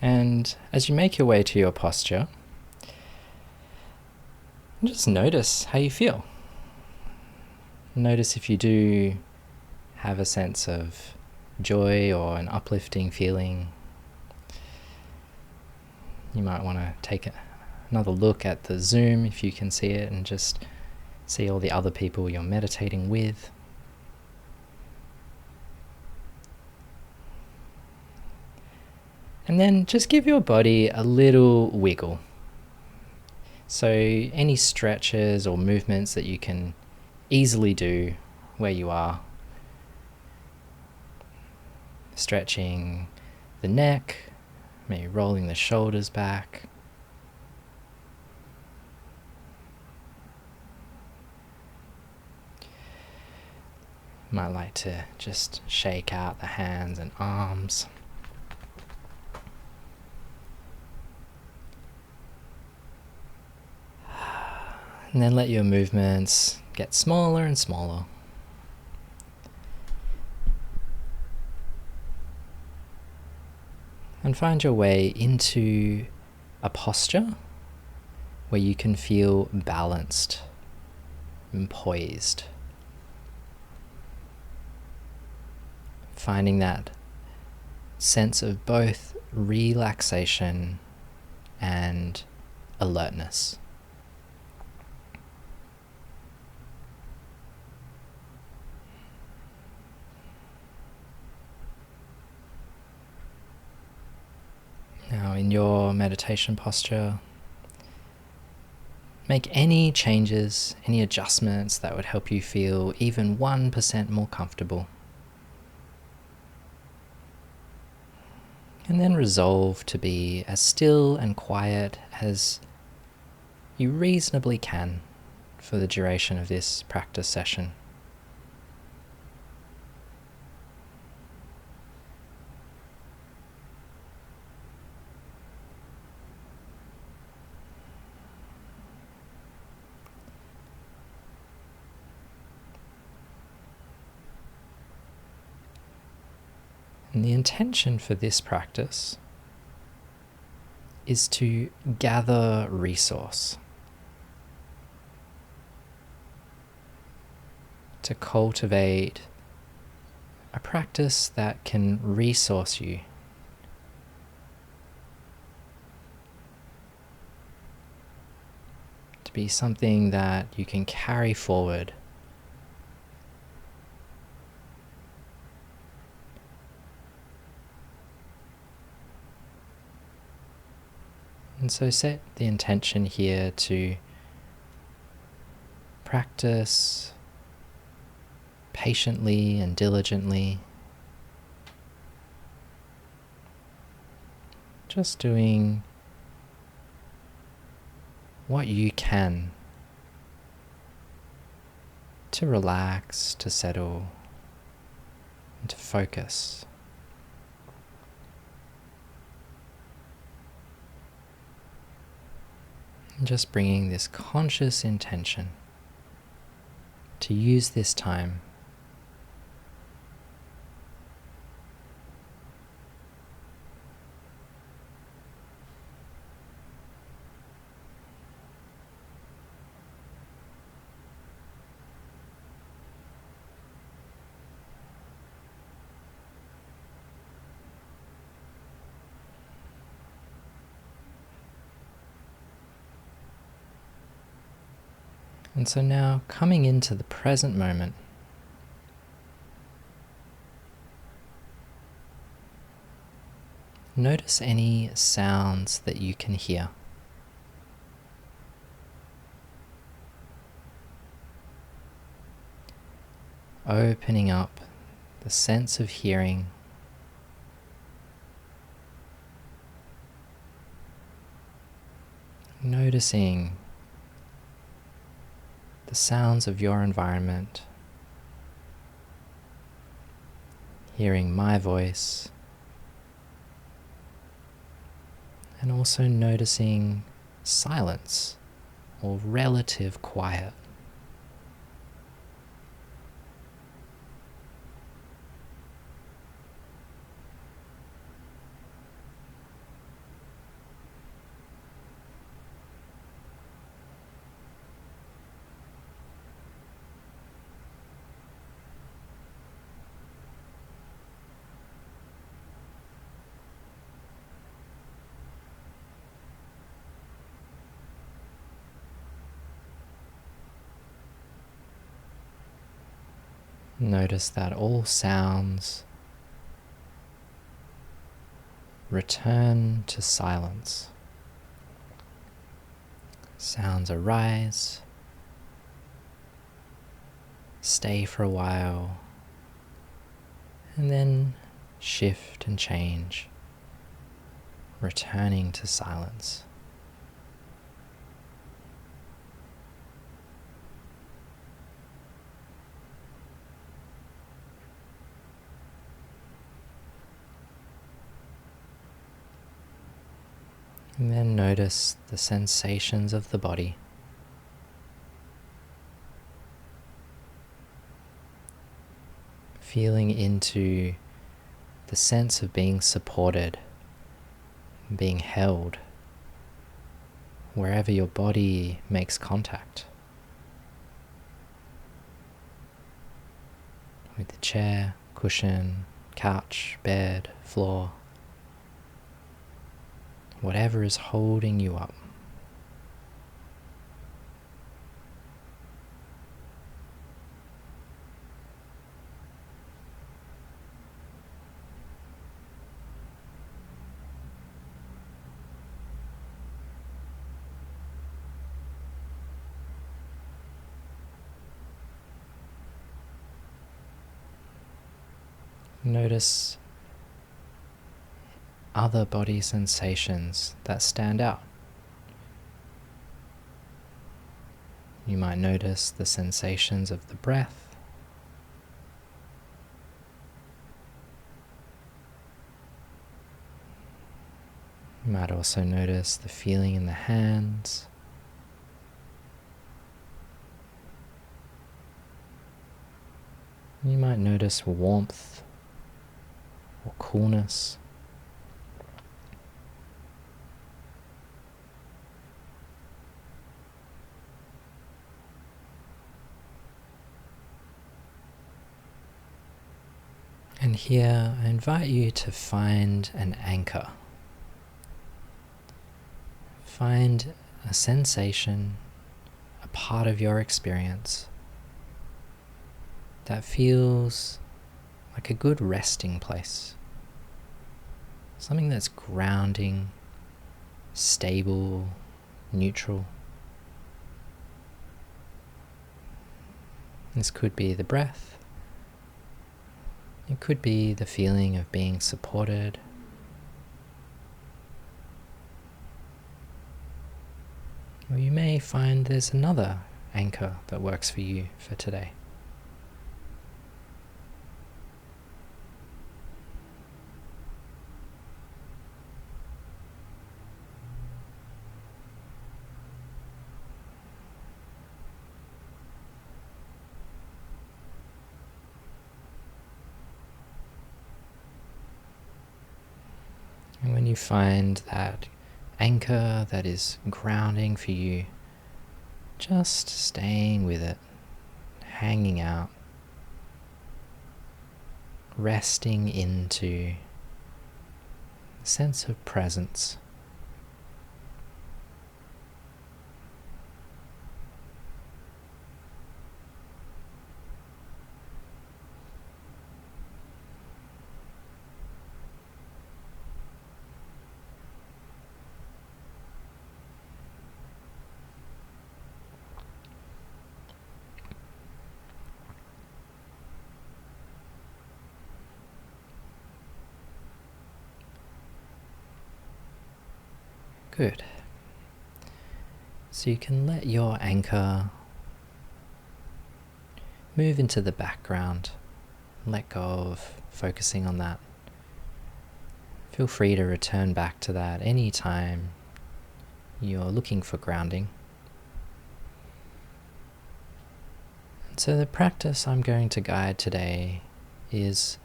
And as you make your way to your posture, just notice how you feel. Notice if you do have a sense of joy or an uplifting feeling. You might want to take another look at the Zoom if you can see it, and just see all the other people you're meditating with. And then just give your body a little wiggle. So any stretches or movements that you can easily do where you are. Stretching the neck, maybe rolling the shoulders back. Might like to just shake out the hands and arms. And then let your movements get smaller and smaller. And find your way into a posture where you can feel balanced and poised. Finding that sense of both relaxation and alertness. Now, in your meditation posture, make any changes, any adjustments that would help you feel even 1% more comfortable. And then resolve to be as still and quiet as you reasonably can for the duration of this practice session. And the intention for this practice is to gather resource, to cultivate a practice that can resource you, to be something that you can carry forward. And so set the intention here to practice patiently and diligently, just doing what you can to relax, to settle, and to focus. And just bringing this conscious intention to use this time And so now, coming into the present moment, notice any sounds that you can hear. Opening up the sense of hearing, noticing the sounds of your environment, hearing my voice, and also noticing silence or relative quiet. Notice that all sounds return to silence. Sounds arise, stay for a while, and then shift and change, returning to silence. And then notice the sensations of the body. Feeling into the sense of being supported, being held, wherever your body makes contact. With the chair, cushion, couch, bed, floor. Whatever is holding you up. Notice other body sensations that stand out. You might notice the sensations of the breath. You might also notice the feeling in the hands. You might notice warmth or coolness. And here I invite you to find an anchor. Find a sensation, a part of your experience that feels like a good resting place. Something that's grounding, stable, neutral. This could be the breath. It could be the feeling of being supported. Or you may find there's another anchor that works for you for today. And when you find that anchor that is grounding for you, just staying with it, hanging out, resting into a sense of presence. Good. So you can let your anchor move into the background. Let go of focusing on that. Feel free to return back to that anytime you're looking for grounding. So the practice I'm going to guide today is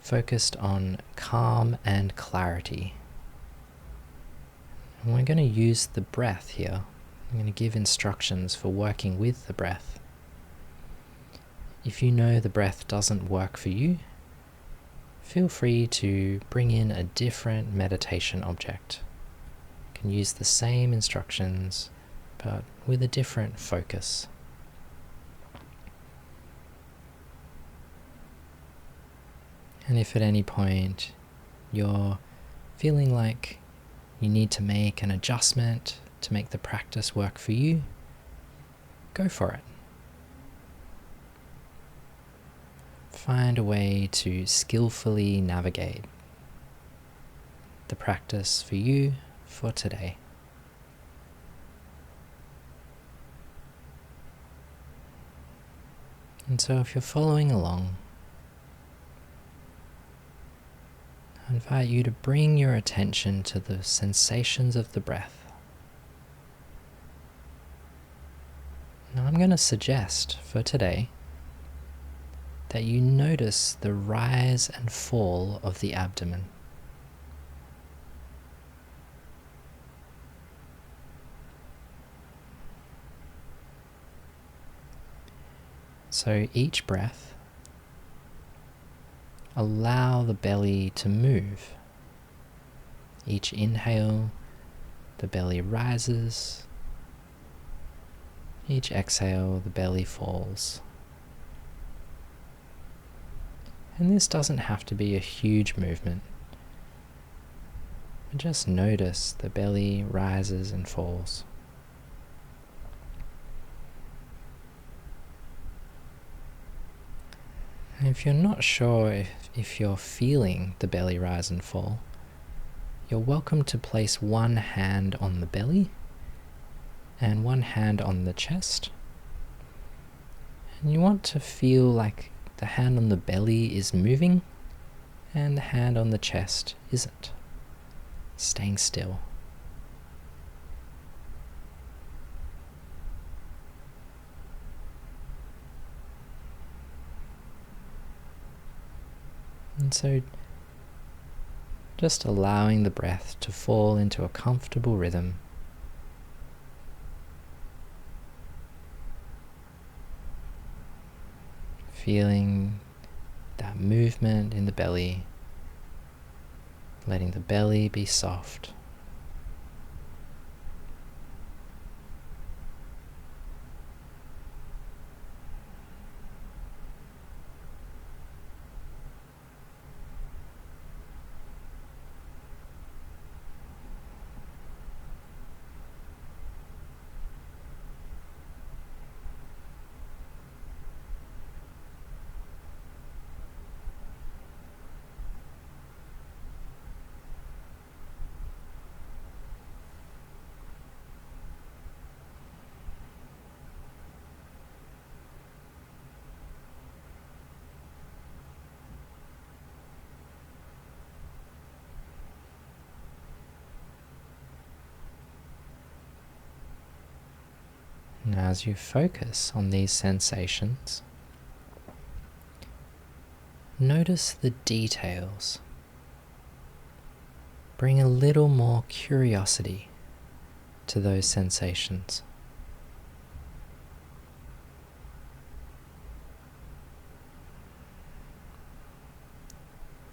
focused on calm and clarity. And we're going to use the breath here. I'm going to give instructions for working with the breath. If you know the breath doesn't work for you, feel free to bring in a different meditation object. You can use the same instructions, but with a different focus. And if at any point you're feeling like you need to make an adjustment to make the practice work for you, go for it. Find a way to skillfully navigate the practice for you for today. And so if you're following along, I invite you to bring your attention to the sensations of the breath. Now I'm going to suggest for today that you notice the rise and fall of the abdomen. So each breath, allow the belly to move. Each inhale, the belly rises. Each exhale, the belly falls. And this doesn't have to be a huge movement. Just notice the belly rises and falls. And if you're not sure if you're feeling the belly rise and fall, you're welcome to place one hand on the belly and one hand on the chest. And you want to feel like the hand on the belly is moving and the hand on the chest isn't, staying still. And so just allowing the breath to fall into a comfortable rhythm. Feeling that movement in the belly, letting the belly be soft. And as you focus on these sensations, notice the details. Bring a little more curiosity to those sensations.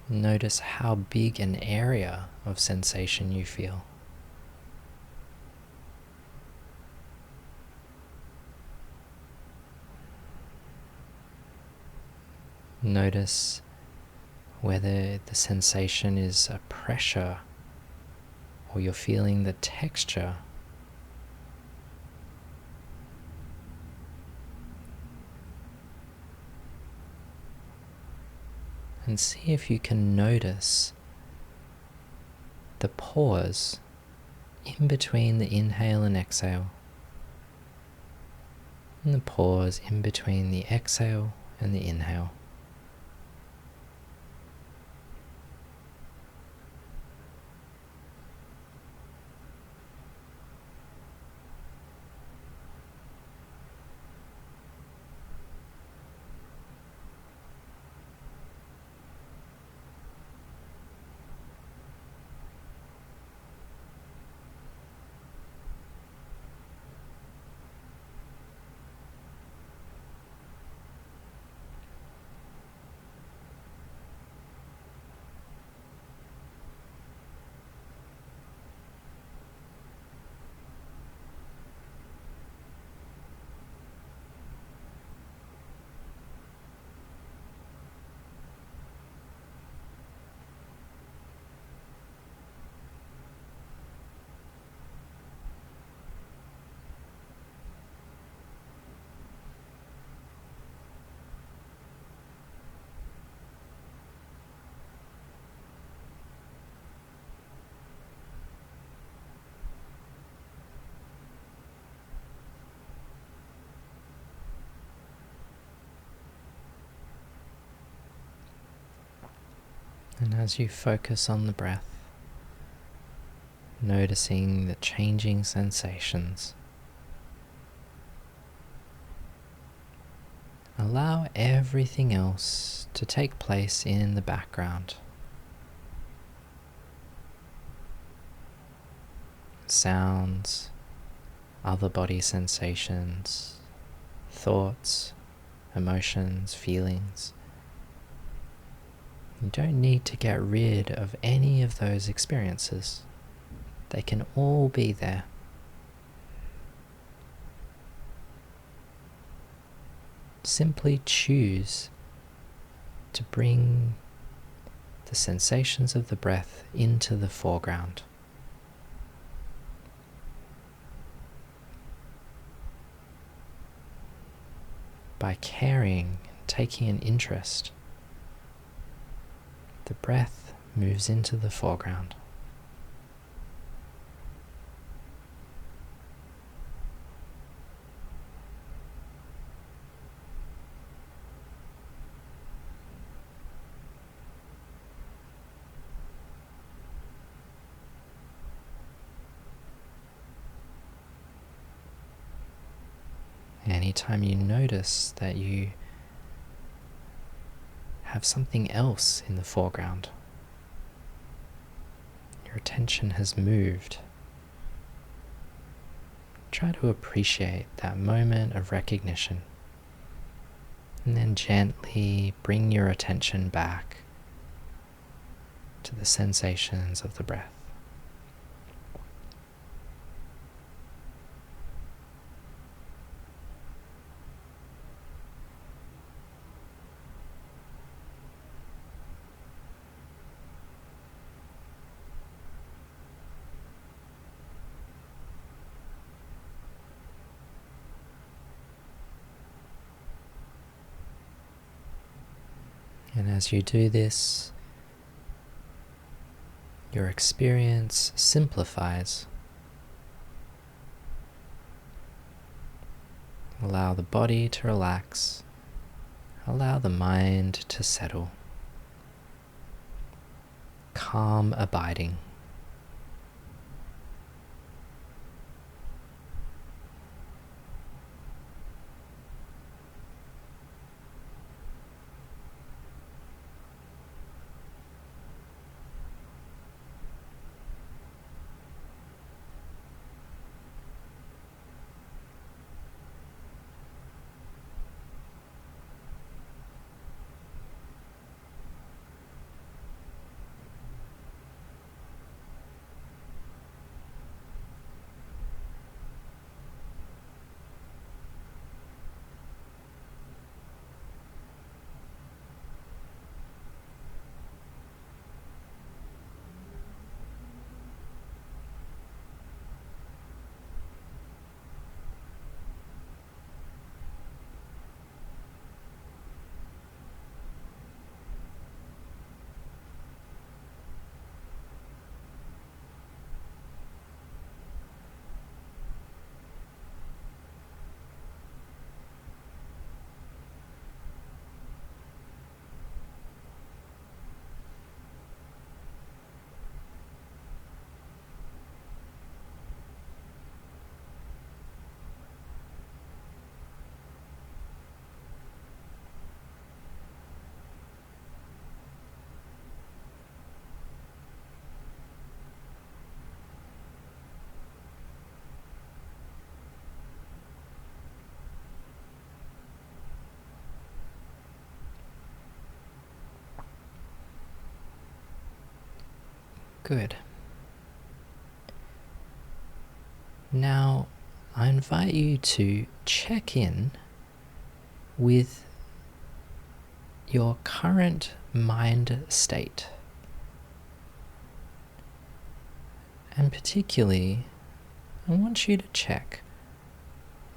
Notice how big an area of sensation you feel. Notice whether the sensation is a pressure or you're feeling the texture. And see if you can notice the pause in between the inhale and exhale, and the pause in between the exhale and the inhale. And as you focus on the breath, noticing the changing sensations, allow everything else to take place in the background. Sounds, other body sensations, thoughts, emotions, feelings. You don't need to get rid of any of those experiences. They can all be there. Simply choose to bring the sensations of the breath into the foreground. By caring and taking an interest, the breath moves into the foreground. Anytime you notice that you have something else in the foreground, your attention has moved, try to appreciate that moment of recognition, and then gently bring your attention back to the sensations of the breath. And as you do this, your experience simplifies. Allow the body to relax. Allow the mind to settle. Calm abiding. Good. Now, I invite you to check in with your current mind state. And particularly, I want you to check,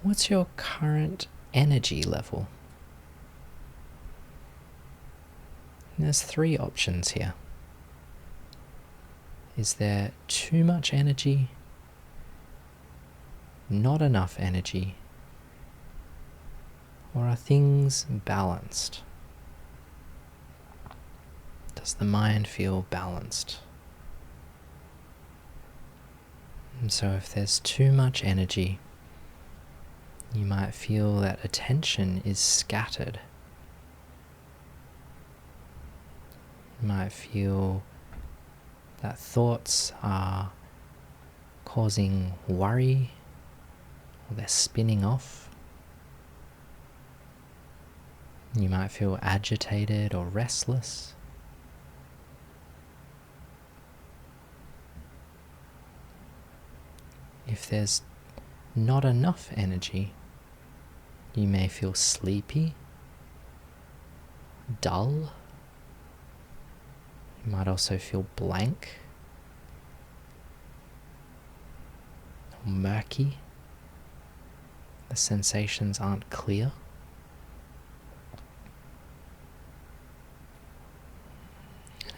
what's your current energy level? And there's 3 options here. Is there too much energy? Not enough energy? Or are things balanced? Does the mind feel balanced? And so if there's too much energy, you might feel that attention is scattered. You might feel that thoughts are causing worry, or they're spinning off. You might feel agitated or restless. If there's not enough energy, you may feel sleepy, dull. You might also feel blank or murky. The sensations aren't clear.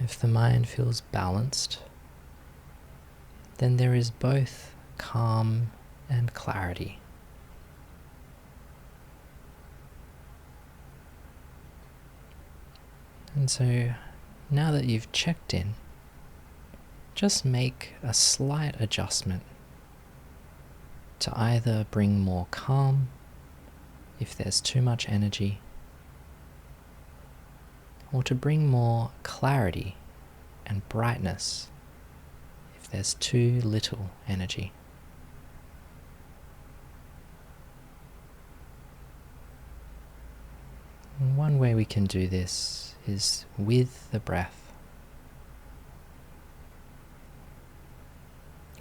If the mind feels balanced, then there is both calm and clarity. And so now that you've checked in, just make a slight adjustment to either bring more calm if there's too much energy, or to bring more clarity and brightness if there's too little energy. And one way we can do this is with the breath.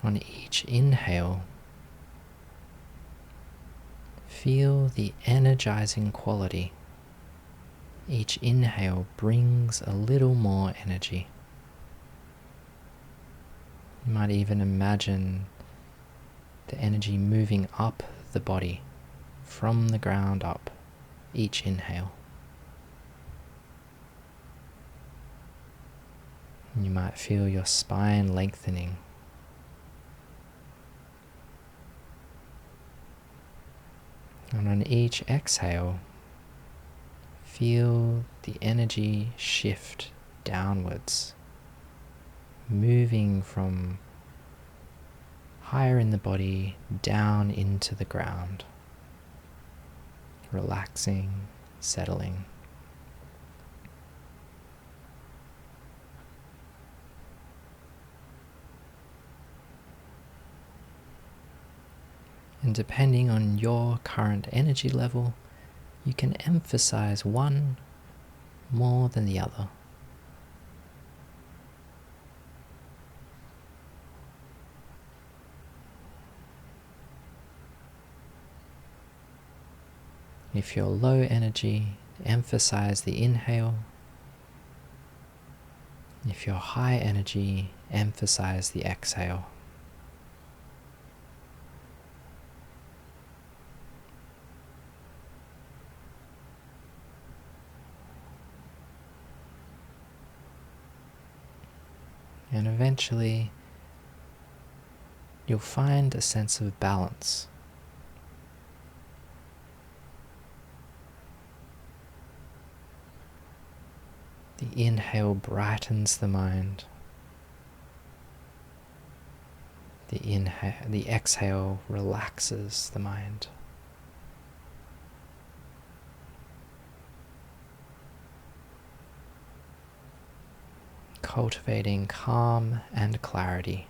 On each inhale, feel the energizing quality. Each inhale brings a little more energy. You might even imagine the energy moving up the body, from the ground up, each inhale. You might feel your spine lengthening. And on each exhale, feel the energy shift downwards, moving from higher in the body down into the ground, relaxing, settling. And depending on your current energy level, you can emphasize one more than the other. If you're low energy, emphasize the inhale. If you're high energy, emphasize the exhale. And eventually, you'll find a sense of balance. The inhale brightens the mind. The exhale relaxes the mind. Cultivating calm and clarity.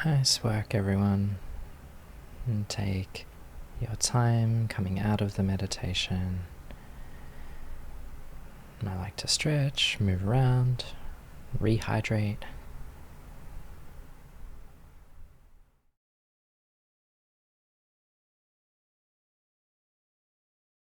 Nice work, everyone. And take your time coming out of the meditation. And I like to stretch, move around, rehydrate.